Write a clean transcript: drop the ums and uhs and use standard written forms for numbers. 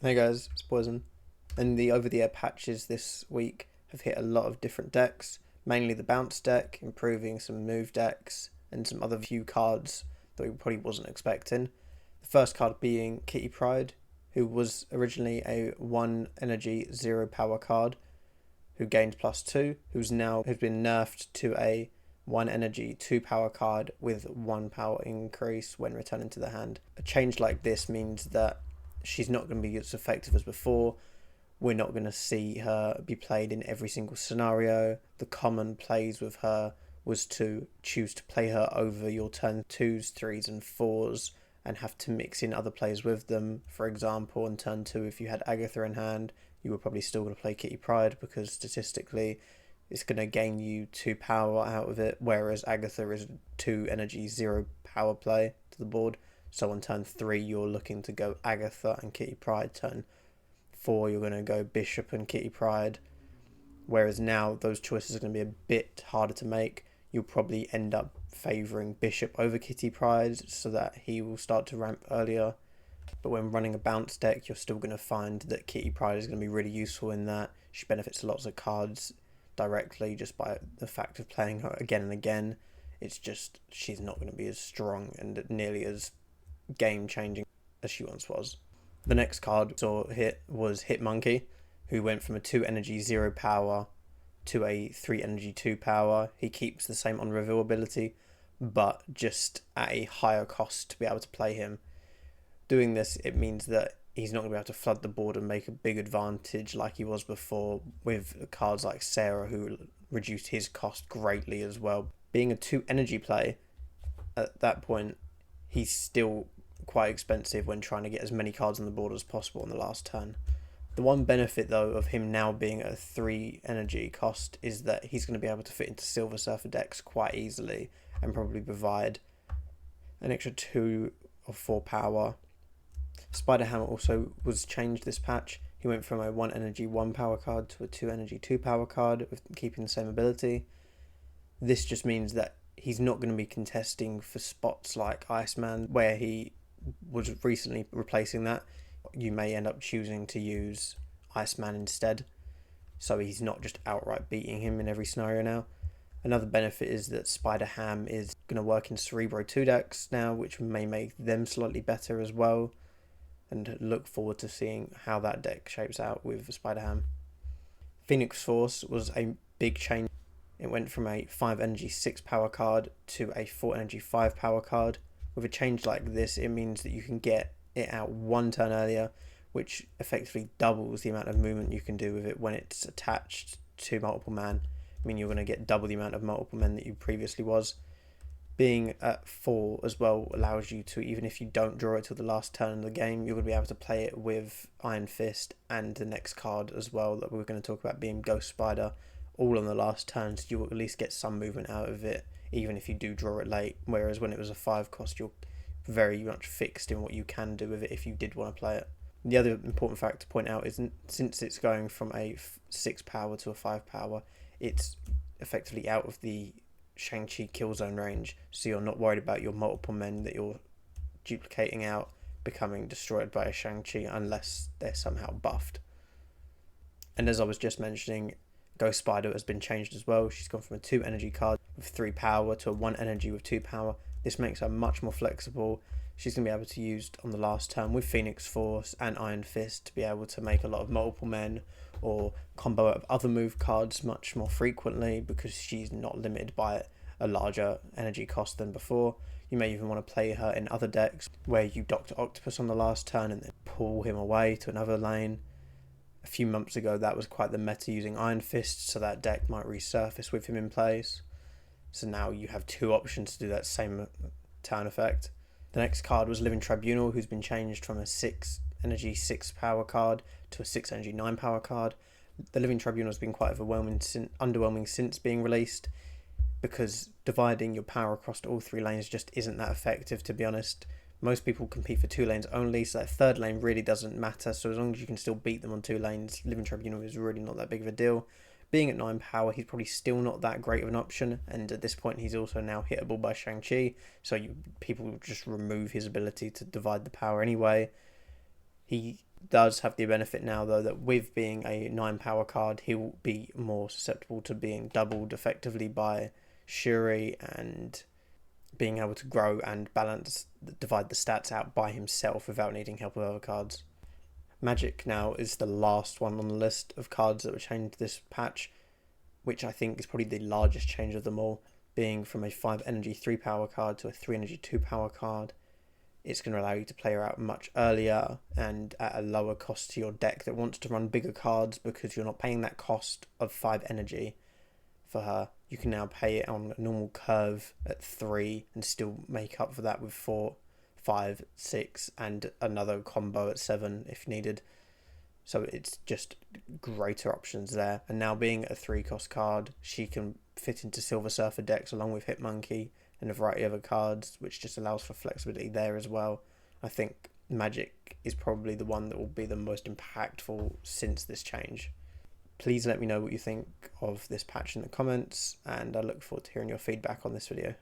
Hey guys, it's Poison. And the over-the-air patches this week have hit a lot of different decks, mainly the bounce deck, improving some move decks, and some other few cards that we probably wasn't expecting. The first card being Kitty Pryde, who was originally a 1 energy 0 power card, who gained +2, who's now has been nerfed to a 1 energy 2 power card with 1 power increase when returning to the hand. A change like this means that she's not going to be as effective as before. We're not going to see her be played in every single scenario. The common plays with her was to choose to play her over your turn 2s, 3s and 4s and have to mix in other plays with them. For example, on turn 2, if you had Agatha in hand, you were probably still going to play Kitty Pryde because statistically it's going to gain you 2 power out of it, whereas Agatha is 2 energy 0 power play to the board. So on turn 3, you're looking to go Agatha and Kitty Pryde. Turn 4, you're going to go Bishop and Kitty Pryde. Whereas now, those choices are going to be a bit harder to make. You'll probably end up favouring Bishop over Kitty Pryde so that he will start to ramp earlier. But when running a bounce deck, you're still going to find that Kitty Pryde is going to be really useful in that. She benefits lots of cards directly just by the fact of playing her again and again. It's just she's not going to be as strong and nearly as game-changing as she once was. The next card saw hit was Hit Monkey, who went from a 2 energy 0 power to a 3 energy 2 power. He keeps the same on reveal ability, but just at a higher cost to be able to play him. Doing this, it means that he's not going to be able to flood the board and make a big advantage like he was before with cards like Sarah, who reduced his cost greatly as well. Being a 2 energy play, at that point, he's still quite expensive when trying to get as many cards on the board as possible on the last turn. The one benefit though of him now being at a 3 energy cost is that he's going to be able to fit into Silver Surfer decks quite easily and probably provide an extra 2 or 4 power. Spider Ham also was changed this patch. He went from a 1 energy 1 power card to a 2 energy 2 power card with keeping the same ability. This just means that he's not going to be contesting for spots like Iceman, where he was recently replacing that. You may end up choosing to use Iceman instead, so he's not just outright beating him in every scenario now. Another benefit is that Spider Ham is going to work in Cerebro 2 decks now, which may make them slightly better as well, and look forward to seeing how that deck shapes out with Spider Ham. Phoenix Force was a big change. It went from a 5 energy 6 power card to a 4 energy 5 power card. With a change like this, it means that you can get it out 1 turn earlier, which effectively doubles the amount of movement you can do with it when it's attached to multiple man. I mean, you're going to get double the amount of multiple men that you previously was. Being at 4 as well allows you to, even if you don't draw it till the last turn of the game, you're going to be able to play it with Iron Fist and the next card as well that we're going to talk about being Ghost Spider, all on the last turn, so you'll at least get some movement out of it, even if you do draw it late. Whereas when it was a 5 cost, you're very much fixed in what you can do with it if you did want to play it. The other important fact to point out is since it's going from a 6 power to a 5 power, it's effectively out of the Shang-Chi kill zone range, so you're not worried about your multiple men that you're duplicating out becoming destroyed by a Shang-Chi unless they're somehow buffed. And as I was just mentioning, Ghost Spider has been changed as well. She's gone from a 2 energy card with 3 power to a 1 energy with 2 power. This makes her much more flexible. She's going to be able to use on the last turn with Phoenix Force and Iron Fist to be able to make a lot of multiple men or combo up other move cards much more frequently because she's not limited by a larger energy cost than before. You may even want to play her in other decks where you Dr. Octopus on the last turn and then pull him away to another lane. A few months ago, that was quite the meta using Iron Fist, so that deck might resurface with him in place. So now you have 2 options to do that same turn effect. The next card was Living Tribunal, who's been changed from a 6 energy 6 power card to a 6 energy 9 power card. The Living Tribunal has been quite underwhelming since being released, because dividing your power across all 3 lanes just isn't that effective, to be honest. Most people compete for 2 lanes only, so that 3rd lane really doesn't matter. So as long as you can still beat them on 2 lanes, Living Tribunal is really not that big of a deal. Being at 9 power, he's probably still not that great of an option, and at this point he's also now hittable by Shang-Chi, so people just remove his ability to divide the power anyway. He does have the benefit now, though, that with being a 9 power card, he will be more susceptible to being doubled effectively by Shuri and being able to grow and divide the stats out by himself without needing help with other cards. Magic now is the last one on the list of cards that were changed this patch, which I think is probably the largest change of them all, being from a 5 energy 3 power card to a 3 energy 2 power card. It's going to allow you to play her out much earlier and at a lower cost to your deck that wants to run bigger cards, because you're not paying that cost of 5 energy for her. You can now pay it on a normal curve at 3 and still make up for that with 4, 5, 6 and another combo at 7 if needed. So it's just greater options there. And now being a 3 cost card, she can fit into Silver Surfer decks along with Hitmonkey and a variety of other cards, which just allows for flexibility there as well. I think Magic is probably the one that will be the most impactful since this change. Please let me know what you think of this patch in the comments, and I look forward to hearing your feedback on this video.